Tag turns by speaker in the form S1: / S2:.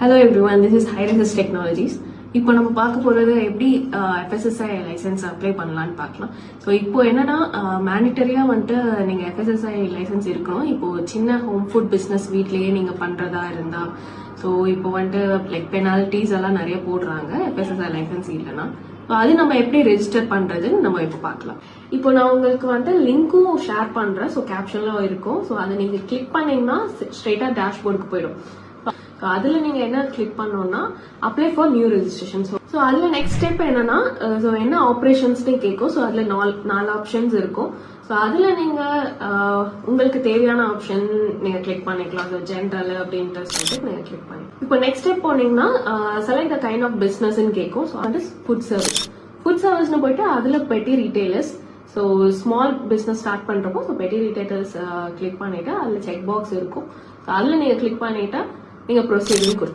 S1: Hello everyone, this is High-Resist Technologies. இப்போ நம்ம பார்க்க போறது எப்படி FSSAI லைசென்ஸ் அப்ளை பண்ணலாம்னு பார்க்கலாம். ஸோ இப்போ என்னன்னா மேண்டிட்டரியா வந்துட்டு நீங்க FSSAI லைசென்ஸ் இருக்கணும். இப்போ சின்ன ஹோம் ஃபுட் பிசினஸ் வீட்லயே நீங்க பண்றதா இருந்தா, ஸோ இப்போ வந்துட்டு லைக் பெனால்டிஸ் எல்லாம் நிறைய போடுறாங்க FSSAI லைசென்ஸ் இல்லைன்னா. அது நம்ம எப்படி ரெஜிஸ்டர் பண்றதுன்னு நம்ம இப்போ பார்க்கலாம். இப்போ நான் உங்களுக்கு வந்து லிங்க்கும் ஷேர் பண்றேன். ஸோ கேப்ஷன்ல இருக்கும். ஸோ அதை நீங்க கிளிக் பண்ணீங்கன்னா ஸ்ட்ரெயிட்டா டேஷ்போர்டுக்கு போயிடும். அதுல நீங்க என்ன கிளிக் பண்ணோம்னா apply for new registration. So அதுல நெக்ஸ்ட் ஸ்டெப் என்னன்னா என்ன ஆப்ரேஷன்ஸ்னு கேட்கும். ஸோ அதுல நாலு ஆப்ஷன்ஸ் இருக்கும். ஸோ அதுல நீங்க உங்களுக்கு தேவையான ஆப்ஷன் நீங்க கிளிக் பண்ணிக்கலாம். ஸோ ஜென்ரல் அப்படின்ட்டு சொல்லிட்டு நீங்க கிளிக் பண்ணி இப்போ நெக்ஸ்ட் ஸ்டெப் போனீங்கன்னா select the kind of business கேட்கும். ஸோ அது ஃபுட் சர்வீஸ். ஃபுட் சர்வீஸ்னு போயிட்டு அதுல petty retailers. So small business start பண்றப்போ ஸோ பெட்டி ரீட்டைலர்ஸ் கிளிக் பண்ணிட்டு அதுல செக் பாக்ஸ் இருக்கும். ஸோ அதுல நீங்க கிளிக் பண்ணிட்டா நீங்க ப்ரொசீடிங் கொடுத்து